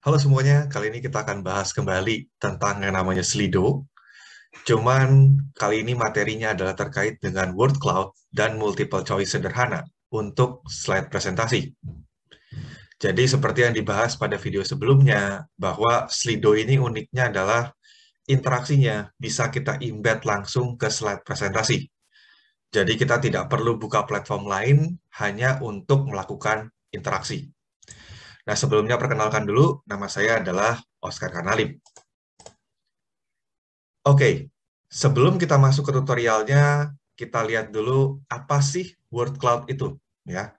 Halo semuanya, kali ini kita akan bahas kembali tentang yang namanya Slido. Cuman kali ini materinya adalah terkait dengan word cloud dan multiple choice sederhana untuk slide presentasi. Jadi seperti yang dibahas pada video sebelumnya, bahwa Slido ini uniknya adalah interaksinya bisa kita embed langsung ke slide presentasi. Jadi kita tidak perlu buka platform lain hanya untuk melakukan interaksi. Nah, sebelumnya perkenalkan dulu, nama saya adalah Oscar Karnalim. Oke, sebelum kita masuk ke tutorialnya, kita lihat dulu apa sih word cloud itu, ya.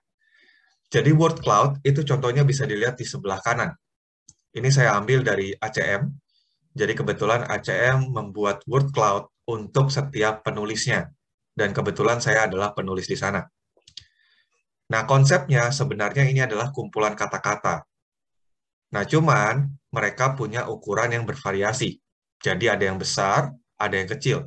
Jadi word cloud itu contohnya bisa dilihat di sebelah kanan. Ini saya ambil dari ACM. Jadi kebetulan ACM membuat word cloud untuk setiap penulisnya. Dan kebetulan saya adalah penulis di sana. Nah, konsepnya sebenarnya ini adalah kumpulan kata-kata. Nah, cuman mereka punya ukuran yang bervariasi. Jadi ada yang besar, ada yang kecil.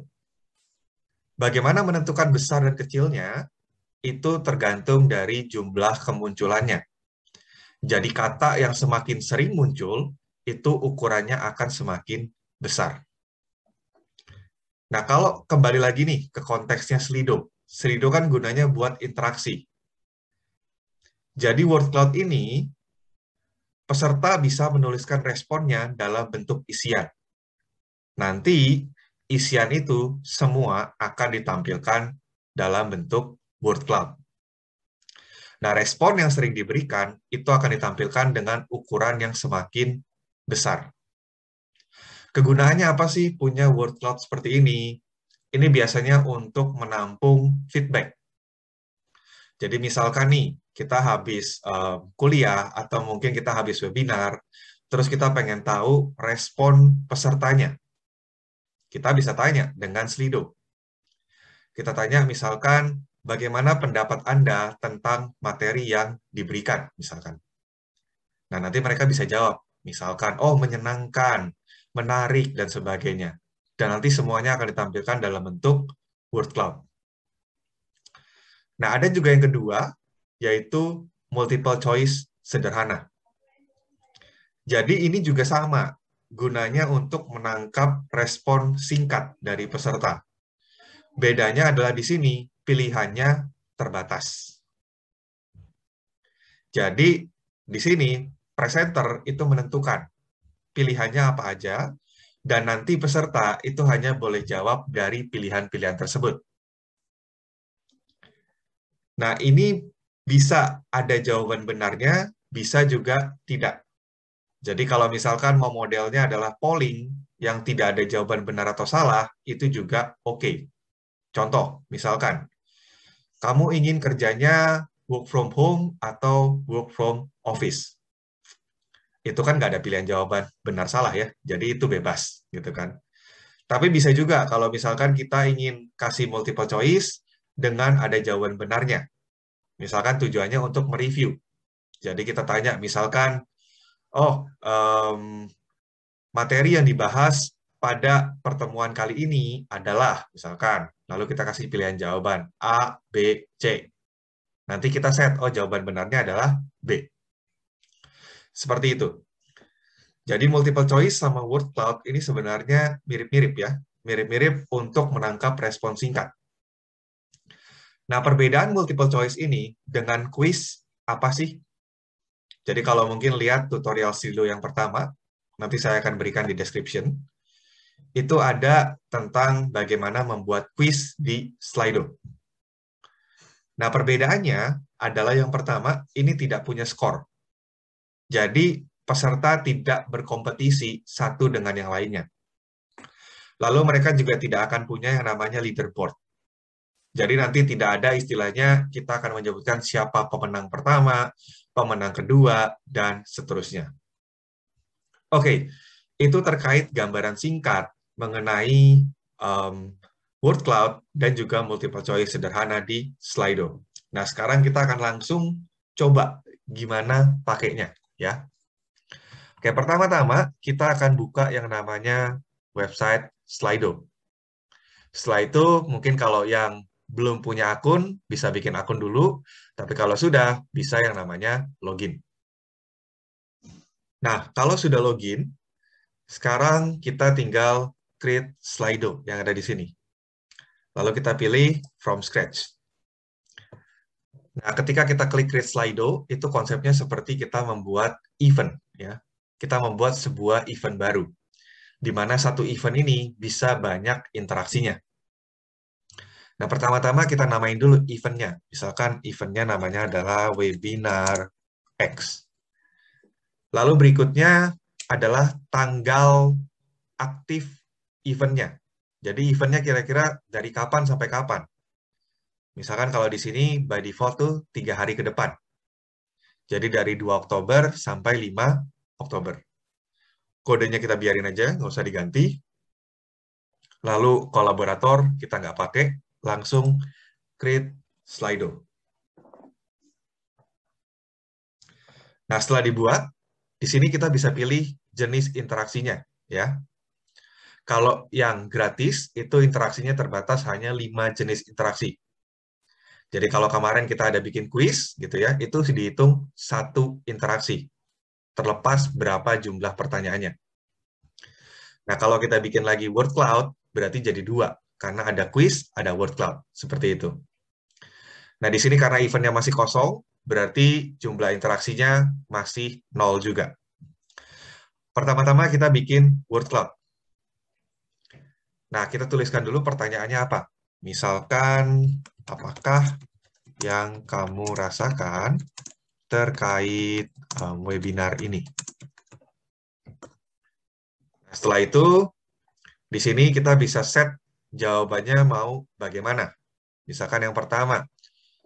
Bagaimana menentukan besar dan kecilnya? Itu tergantung dari jumlah kemunculannya. Jadi kata yang semakin sering muncul, itu ukurannya akan semakin besar. Nah, kalau kembali lagi nih ke konteksnya Slido. Slido kan gunanya buat interaksi. Jadi word cloud ini, peserta bisa menuliskan responnya dalam bentuk isian. Nanti, isian itu semua akan ditampilkan dalam bentuk word cloud. Nah, respon yang sering diberikan itu akan ditampilkan dengan ukuran yang semakin besar. Kegunaannya apa sih punya word cloud seperti ini? Ini biasanya untuk menampung feedback. Jadi misalkan nih, kita habis kuliah atau mungkin kita habis webinar, terus kita pengen tahu respon pesertanya. Kita bisa tanya dengan Slido. Kita tanya misalkan, bagaimana pendapat Anda tentang materi yang diberikan, misalkan. Nah, nanti mereka bisa jawab. Misalkan, oh menyenangkan, menarik, dan sebagainya. Dan nanti semuanya akan ditampilkan dalam bentuk word cloud. Nah, ada juga yang kedua, yaitu multiple choice sederhana. Jadi ini juga sama, gunanya untuk menangkap respon singkat dari peserta. Bedanya adalah di sini, pilihannya terbatas. Jadi, di sini, presenter itu menentukan pilihannya apa aja, dan nanti peserta itu hanya boleh jawab dari pilihan-pilihan tersebut. Nah, ini bisa ada jawaban benarnya, bisa juga tidak. Jadi kalau misalkan mau modelnya adalah polling yang tidak ada jawaban benar atau salah, itu juga oke. Contoh, misalkan, kamu ingin kerjanya work from home atau work from office. Itu kan nggak ada pilihan jawaban benar salah ya, jadi itu bebas gitu kan. Tapi bisa juga kalau misalkan kita ingin kasih multiple choice dengan ada jawaban benarnya. Misalkan tujuannya untuk mereview. Jadi kita tanya, misalkan, oh, materi yang dibahas pada pertemuan kali ini adalah, misalkan, lalu kita kasih pilihan jawaban A, B, C. Nanti kita set, oh jawaban benarnya adalah B. Seperti itu. Jadi multiple choice sama word cloud ini sebenarnya mirip-mirip ya. Mirip-mirip untuk menangkap respon singkat. Nah, perbedaan multiple choice ini dengan quiz apa sih? Jadi kalau mungkin lihat tutorial Slido yang pertama, nanti saya akan berikan di description, itu ada tentang bagaimana membuat quiz di Slido. Nah, perbedaannya adalah yang pertama, ini tidak punya skor. Jadi, peserta tidak berkompetisi satu dengan yang lainnya. Lalu mereka juga tidak akan punya yang namanya leaderboard. Jadi nanti tidak ada istilahnya kita akan menyebutkan siapa pemenang pertama, pemenang kedua, dan seterusnya. Oke, itu terkait gambaran singkat mengenai word cloud dan juga multiple choice sederhana di Slido. Nah, sekarang kita akan langsung coba gimana pakainya, ya. Oke, pertama-tama kita akan buka yang namanya website Slido. Setelah itu, mungkin kalau yang belum punya akun, bisa bikin akun dulu. Tapi kalau sudah, bisa yang namanya login. Nah, kalau sudah login, sekarang kita tinggal create Slido yang ada di sini. Lalu kita pilih from scratch. Nah, ketika kita klik create Slido, itu konsepnya seperti kita membuat event, ya. Kita membuat sebuah event baru, di mana satu event ini bisa banyak interaksinya. Nah, pertama-tama kita namain dulu eventnya. Misalkan eventnya namanya adalah webinar X. Lalu berikutnya adalah tanggal aktif eventnya. Jadi eventnya kira-kira dari kapan sampai kapan. Misalkan kalau di sini by default tuh 3 hari ke depan. Jadi dari 2 Oktober sampai 5 Oktober. Kodenya kita biarin aja, nggak usah diganti. Lalu kolaborator kita nggak pakai, langsung create Slido. Nah, setelah dibuat, di sini kita bisa pilih jenis interaksinya, ya. Kalau yang gratis, itu interaksinya terbatas hanya 5 jenis interaksi. Jadi kalau kemarin kita ada bikin kuis, gitu ya, itu dihitung 1 interaksi, terlepas berapa jumlah pertanyaannya. Nah, kalau kita bikin lagi word cloud, berarti jadi 2, karena ada kuis, ada word cloud, seperti itu. Nah, di sini karena eventnya masih kosong, berarti jumlah interaksinya masih 0 juga. Pertama-tama kita bikin word cloud. Nah, kita tuliskan dulu pertanyaannya apa. Misalkan, apakah yang kamu rasakan terkait webinar ini? Nah, setelah itu, di sini kita bisa set jawabannya mau bagaimana. Misalkan yang pertama,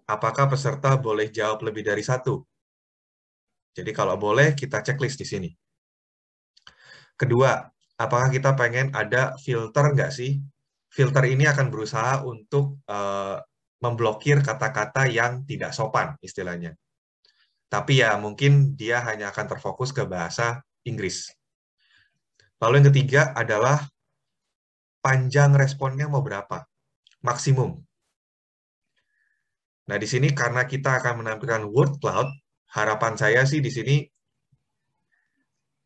apakah peserta boleh jawab lebih dari 1? Jadi kalau boleh, kita checklist di sini. Kedua, apakah kita pengen ada filter nggak sih? Filter ini akan berusaha untuk memblokir kata-kata yang tidak sopan, istilahnya. Tapi ya, mungkin dia hanya akan terfokus ke bahasa Inggris. Lalu yang ketiga adalah panjang responnya mau berapa? Maksimum. Nah, di sini karena kita akan menampilkan word cloud, harapan saya sih di sini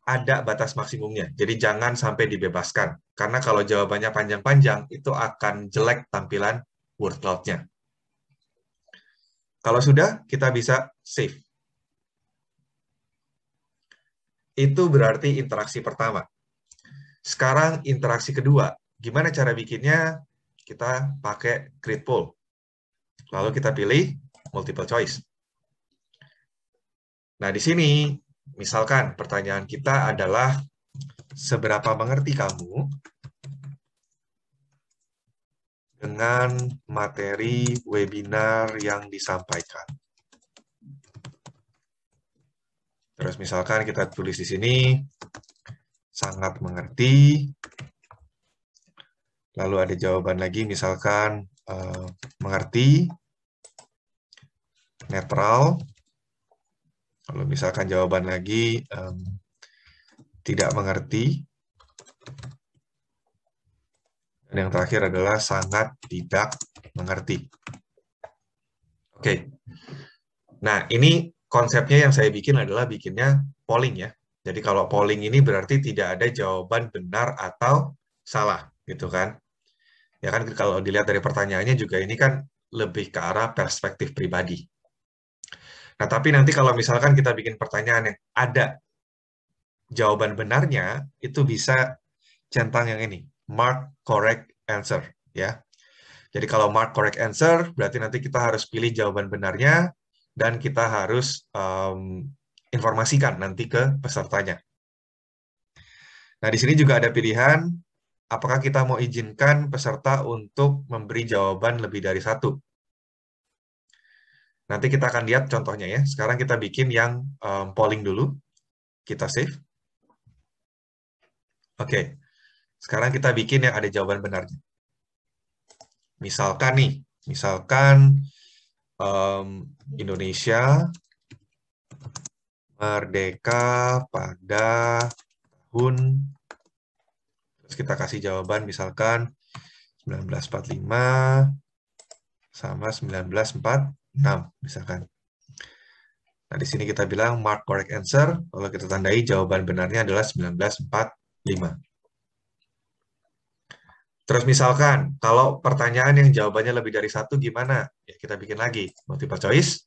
ada batas maksimumnya. Jadi jangan sampai dibebaskan. Karena kalau jawabannya panjang-panjang, itu akan jelek tampilan word cloud-nya. Kalau sudah, kita bisa save. Itu berarti interaksi pertama. Sekarang interaksi kedua. Gimana cara bikinnya? Kita pakai create poll. Lalu kita pilih multiple choice. Nah, di sini, misalkan pertanyaan kita adalah, seberapa mengerti kamu dengan materi webinar yang disampaikan? Terus misalkan kita tulis di sini, sangat mengerti. Lalu ada jawaban lagi, misalkan mengerti, netral. Lalu misalkan jawaban lagi, tidak mengerti. Dan yang terakhir adalah sangat tidak mengerti. Oke. Nah, ini konsepnya yang saya bikin adalah bikinnya polling ya. Jadi kalau polling ini berarti tidak ada jawaban benar atau salah, gitu kan. Ya kan kalau dilihat dari pertanyaannya juga ini kan lebih ke arah perspektif pribadi. Nah, tapi nanti kalau misalkan kita bikin pertanyaan yang ada jawaban benarnya, itu bisa centang yang ini, mark correct answer, ya. Jadi kalau mark correct answer, berarti nanti kita harus pilih jawaban benarnya, dan kita harus informasikan nanti ke pesertanya. Nah, di sini juga ada pilihan, apakah kita mau izinkan peserta untuk memberi jawaban lebih dari 1. Nanti kita akan lihat contohnya ya. Sekarang kita bikin yang polling dulu. Kita save. Oke. Sekarang kita bikin yang ada jawaban benarnya. Misalkan nih, Indonesia merdeka pada tahun, terus kita kasih jawaban misalkan 1945 sama 1946 misalkan. Nah, di sini kita bilang mark correct answer, lalu kita tandai jawaban benarnya adalah 1945. Terus misalkan, kalau pertanyaan yang jawabannya lebih dari satu gimana? Ya, kita bikin lagi multiple choice.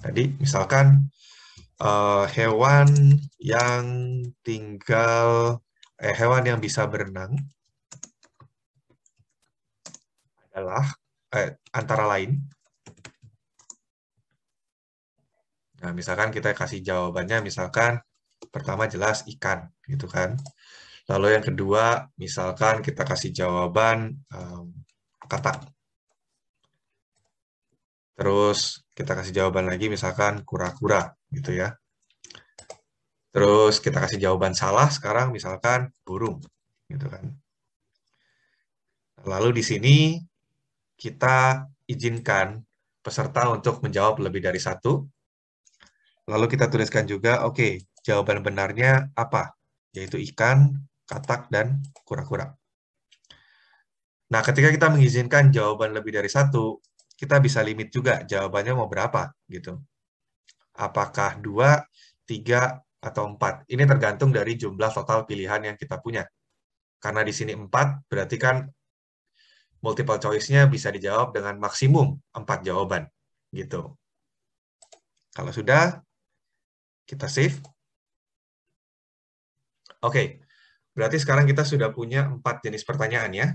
Tadi misalkan hewan yang tinggal, hewan yang bisa berenang adalah antara lain. Nah, misalkan kita kasih jawabannya, misalkan pertama jelas ikan, gitu kan. Lalu yang kedua, misalkan kita kasih jawaban katak. Terus kita kasih jawaban lagi, misalkan kura-kura, gitu ya. Terus kita kasih jawaban salah sekarang, misalkan burung, gitu kan. Lalu di sini kita izinkan peserta untuk menjawab lebih dari satu. Lalu kita tuliskan juga, oke, jawaban benarnya apa? Yaitu ikan, katak, dan kura-kura. Nah, ketika kita mengizinkan jawaban lebih dari satu, kita bisa limit juga jawabannya mau berapa, gitu. Apakah 2, 3, atau 4? Ini tergantung dari jumlah total pilihan yang kita punya. Karena di sini 4, berarti kan multiple choice-nya bisa dijawab dengan maksimum 4 jawaban, gitu. Kalau sudah, kita save. Oke, berarti sekarang kita sudah punya 4 jenis pertanyaan ya.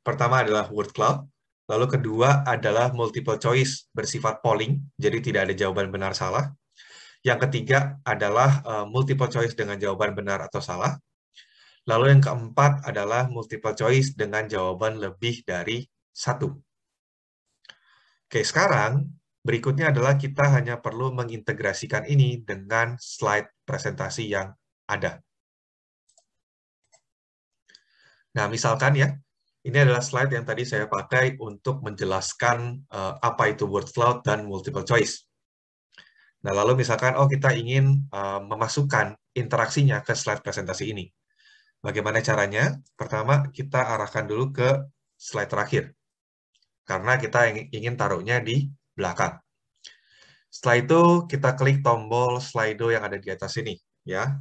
Pertama adalah word cloud, lalu kedua adalah multiple choice bersifat polling, jadi tidak ada jawaban benar salah. Yang ketiga adalah multiple choice dengan jawaban benar atau salah. Lalu yang keempat adalah multiple choice dengan jawaban lebih dari satu. Oke, sekarang berikutnya adalah kita hanya perlu mengintegrasikan ini dengan slide presentasi yang ada. Nah, misalkan ya, ini adalah slide yang tadi saya pakai untuk menjelaskan apa itu word cloud dan multiple choice. Nah, lalu misalkan, oh kita ingin memasukkan interaksinya ke slide presentasi ini. Bagaimana caranya? Pertama, kita arahkan dulu ke slide terakhir. Karena kita ingin taruhnya di belakang. Setelah itu, kita klik tombol Slido yang ada di atas ini. Ya.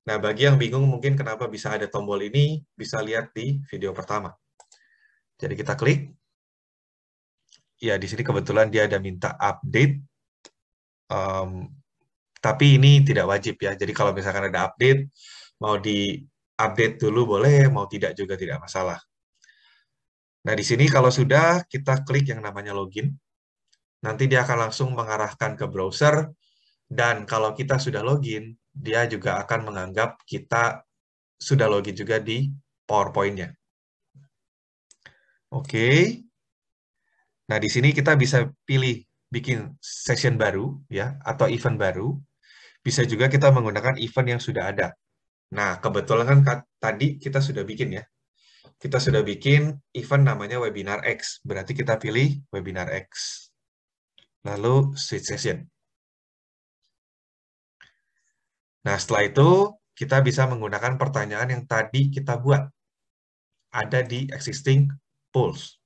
Nah, bagi yang bingung mungkin kenapa bisa ada tombol ini, bisa lihat di video pertama. Jadi kita klik. Ya, di sini kebetulan dia ada minta update. Tapi ini tidak wajib ya. Jadi kalau misalkan ada update, mau di-update dulu boleh, mau tidak juga tidak masalah. Nah, di sini kalau sudah, kita klik yang namanya login. Nanti dia akan langsung mengarahkan ke browser. Dan kalau kita sudah login, dia juga akan menganggap kita sudah login juga di PowerPoint-nya. Oke. Nah, di sini kita bisa pilih bikin session baru ya atau event baru. Bisa juga kita menggunakan event yang sudah ada. Nah, kebetulan kan tadi kita sudah bikin ya. Kita sudah bikin event namanya Webinar X. Berarti kita pilih Webinar X. Lalu switch session. Nah, setelah itu kita bisa menggunakan pertanyaan yang tadi kita buat. Ada di existing polls.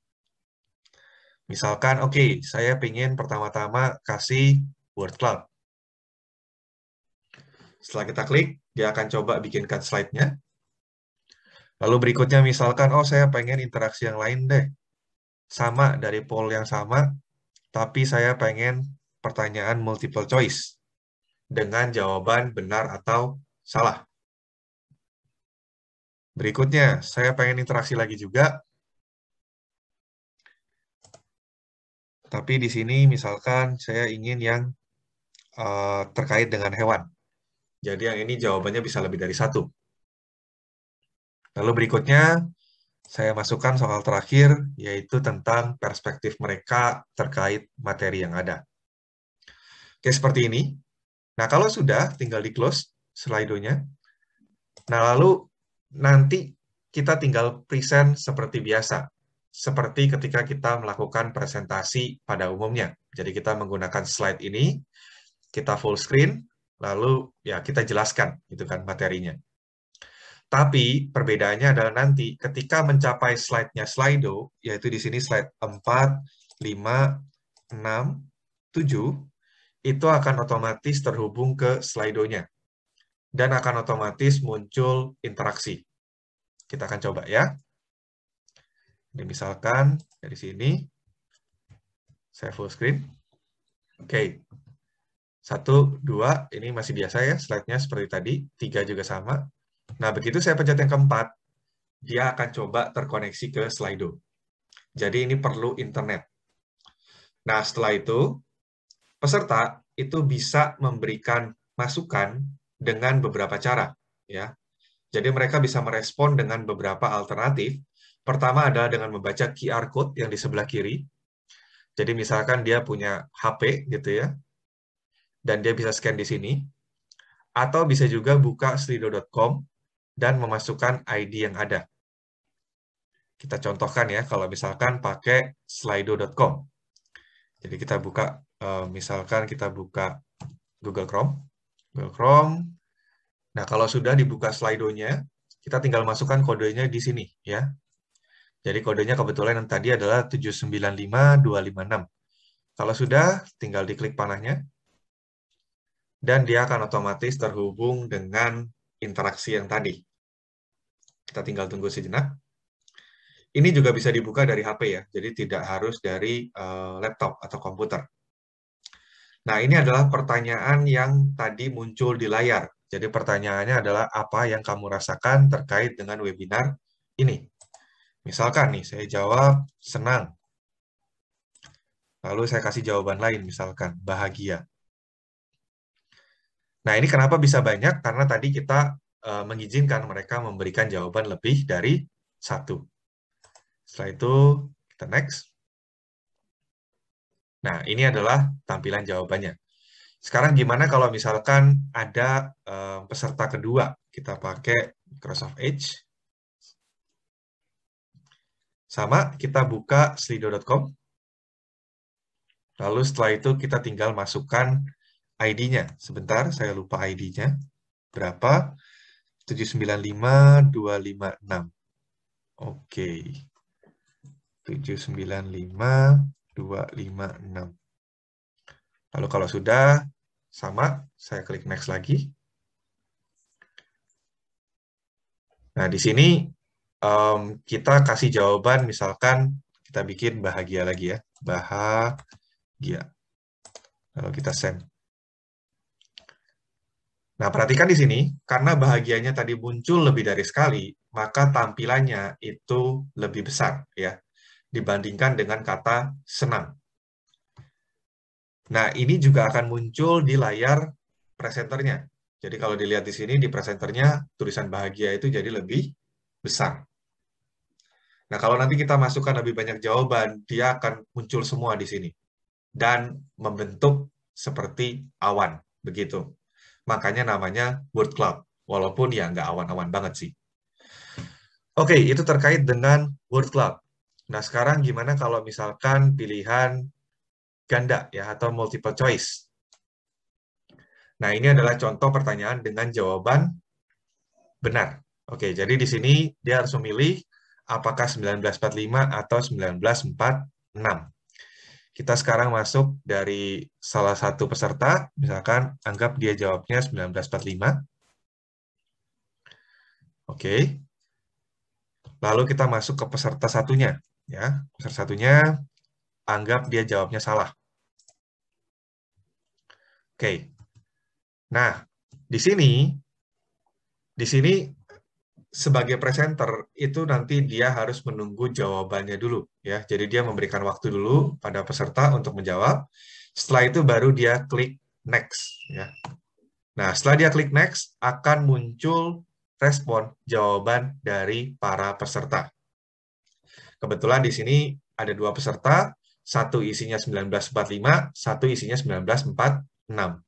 Misalkan, oke, saya ingin pertama-tama kasih word cloud. Setelah kita klik, dia akan coba bikinkan slide-nya. Lalu berikutnya misalkan, oh saya pengen interaksi yang lain deh. Sama dari poll yang sama, tapi saya pengen pertanyaan multiple choice dengan jawaban benar atau salah. Berikutnya, saya pengen interaksi lagi juga. Tapi di sini misalkan saya ingin yang terkait dengan hewan. Jadi yang ini jawabannya bisa lebih dari satu. Lalu berikutnya, saya masukkan soal terakhir, yaitu tentang perspektif mereka terkait materi yang ada. Oke, seperti ini. Nah, kalau sudah, tinggal di-close slide-nya. Nah, lalu nanti kita tinggal present seperti biasa. Seperti ketika kita melakukan presentasi pada umumnya. Jadi kita menggunakan slide ini, kita full screen, lalu ya kita jelaskan gitu kan materinya. Tapi perbedaannya adalah nanti ketika mencapai slide-nya Slido, yaitu di sini slide 4, 5, 6, 7, itu akan otomatis terhubung ke Slido-nya. Dan akan otomatis muncul interaksi. Kita akan coba ya. Ini misalkan dari sini, saya full screen. Oke. 1, 2, ini masih biasa ya, slide-nya seperti tadi. 3 juga sama. Nah, begitu saya pencet yang keempat, dia akan coba terkoneksi ke Slido. Jadi ini perlu internet. Nah, setelah itu, peserta itu bisa memberikan masukan dengan beberapa cara. Ya. Jadi mereka bisa merespon dengan beberapa alternatif. Pertama adalah dengan membaca QR code yang di sebelah kiri. Jadi misalkan dia punya HP gitu ya, dan dia bisa scan di sini. Atau bisa juga buka slido.com dan memasukkan ID yang ada. Kita contohkan ya, kalau misalkan pakai slido.com. Jadi kita buka, misalkan kita buka Google Chrome. Google Chrome. Nah, kalau sudah dibuka Slido-nya, kita tinggal masukkan kodenya di sini ya. Jadi kodenya kebetulan yang tadi adalah 795256. Kalau sudah, tinggal diklik panahnya. Dan dia akan otomatis terhubung dengan interaksi yang tadi. Kita tinggal tunggu sejenak. Ini juga bisa dibuka dari HP ya, jadi tidak harus dari laptop atau komputer. Nah, ini adalah pertanyaan yang tadi muncul di layar. Jadi pertanyaannya adalah apa yang kamu rasakan terkait dengan webinar ini. Misalkan nih, saya jawab senang. Lalu saya kasih jawaban lain, misalkan bahagia. Nah, ini kenapa bisa banyak? Karena tadi kita mengizinkan mereka memberikan jawaban lebih dari satu. Setelah itu, kita next. Nah, ini adalah tampilan jawabannya. Sekarang gimana kalau misalkan ada peserta kedua? Kita pakai Microsoft Edge. Sama, kita buka slido.com. Lalu setelah itu kita tinggal masukkan ID-nya. Sebentar, saya lupa ID-nya. Berapa? 795256. Oke. 795256. Lalu kalau sudah sama, saya klik next lagi. Nah, di sini kita kasih jawaban, misalkan kita bikin bahagia lagi ya. Bahagia. Lalu kita send. Nah, perhatikan di sini, karena bahagianya tadi muncul lebih dari sekali, maka tampilannya itu lebih besar ya dibandingkan dengan kata senang. Nah, ini juga akan muncul di layar presenternya. Jadi kalau dilihat di sini, di presenternya, tulisan bahagia itu jadi lebih besar. Nah, kalau nanti kita masukkan lebih banyak jawaban, dia akan muncul semua di sini. Dan membentuk seperti awan, begitu. Makanya namanya word cloud, walaupun ya nggak awan-awan banget sih. Oke, itu terkait dengan word cloud. Nah, sekarang gimana kalau misalkan pilihan ganda ya atau multiple choice? Nah, ini adalah contoh pertanyaan dengan jawaban benar. Oke, jadi di sini dia harus memilih apakah 1945 atau 1946. Kita sekarang masuk dari salah satu peserta, misalkan anggap dia jawabnya 1945. Oke. Lalu kita masuk ke peserta satunya. Ya, peserta satunya anggap dia jawabnya salah. Oke. Nah, di sini sebagai presenter itu nanti dia harus menunggu jawabannya dulu ya. Jadi dia memberikan waktu dulu pada peserta untuk menjawab. Setelah itu baru dia klik next ya. Nah, setelah dia klik next akan muncul respon jawaban dari para peserta. Kebetulan di sini ada dua peserta, satu isinya 1945, satu isinya 1946.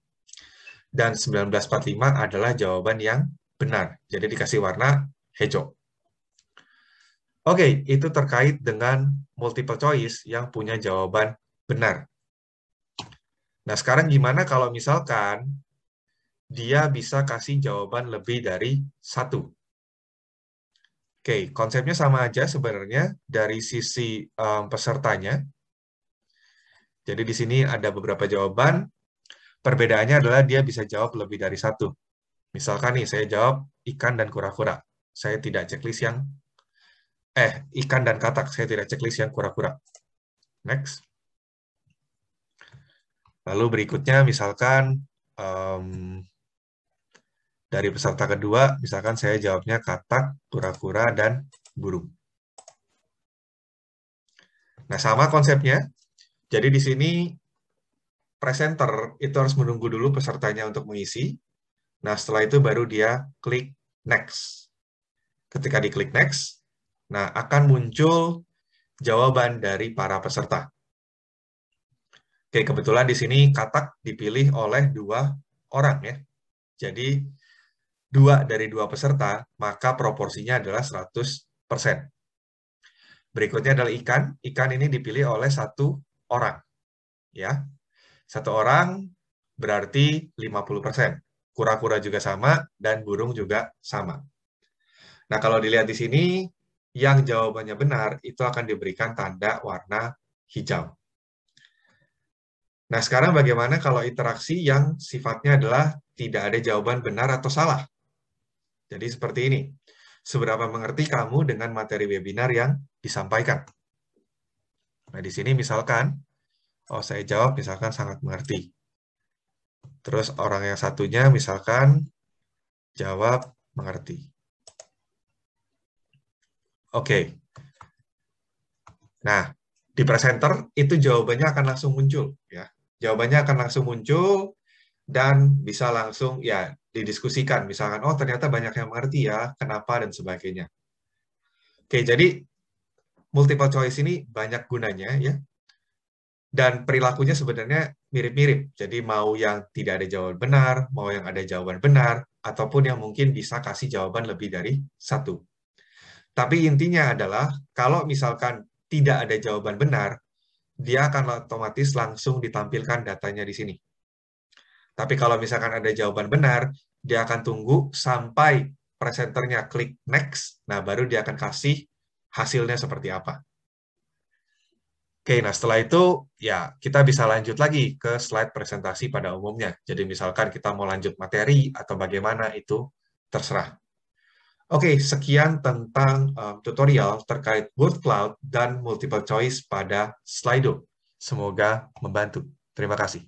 Dan 1945 adalah jawaban yang benar. Jadi dikasih warna hijau. Oke, itu terkait dengan multiple choice yang punya jawaban benar. Nah, sekarang gimana kalau misalkan dia bisa kasih jawaban lebih dari satu? Oke, konsepnya sama aja sebenarnya dari sisi pesertanya. Jadi di sini ada beberapa jawaban. Perbedaannya adalah dia bisa jawab lebih dari satu. Misalkan nih, saya jawab ikan dan kura-kura. Saya tidak checklist yang, ikan dan katak. Saya tidak checklist yang kura-kura. Next. Lalu berikutnya, misalkan, dari peserta kedua, misalkan saya jawabnya katak, kura-kura, dan burung. Nah, sama konsepnya. Jadi di sini presenter itu harus menunggu dulu pesertanya untuk mengisi. Nah, setelah itu baru dia klik next. Ketika diklik next, nah akan muncul jawaban dari para peserta. Oke, kebetulan di sini katak dipilih oleh 2 orang ya. Jadi 2 dari 2 peserta, maka proporsinya adalah 100%. Berikutnya adalah ikan. Ikan ini dipilih oleh 1 orang. Ya. 1 orang berarti 50%. Kura-kura juga sama, dan burung juga sama. Nah, kalau dilihat di sini, yang jawabannya benar itu akan diberikan tanda warna hijau. Nah, sekarang bagaimana kalau interaksi yang sifatnya adalah tidak ada jawaban benar atau salah? Jadi seperti ini. Seberapa mengerti kamu dengan materi webinar yang disampaikan? Nah, di sini misalkan, saya jawab misalkan sangat mengerti. Terus orang yang satunya misalkan jawab mengerti. Oke. Nah, di presenter itu jawabannya akan langsung muncul ya. Jawabannya akan langsung muncul dan bisa langsung ya didiskusikan. Misalkan, oh ternyata banyak yang mengerti ya, kenapa dan sebagainya. Oke, jadi multiple choice ini banyak gunanya ya. Dan perilakunya sebenarnya mirip-mirip. Jadi mau yang tidak ada jawaban benar, mau yang ada jawaban benar, ataupun yang mungkin bisa kasih jawaban lebih dari satu. Tapi intinya adalah kalau misalkan tidak ada jawaban benar, dia akan otomatis langsung ditampilkan datanya di sini. Tapi kalau misalkan ada jawaban benar, dia akan tunggu sampai presenternya klik next, nah baru dia akan kasih hasilnya seperti apa. Oke, nah setelah itu ya kita bisa lanjut lagi ke slide presentasi pada umumnya. Jadi misalkan kita mau lanjut materi atau bagaimana itu terserah. Oke, sekian tentang tutorial terkait word cloud dan multiple choice pada Slido. Semoga membantu. Terima kasih.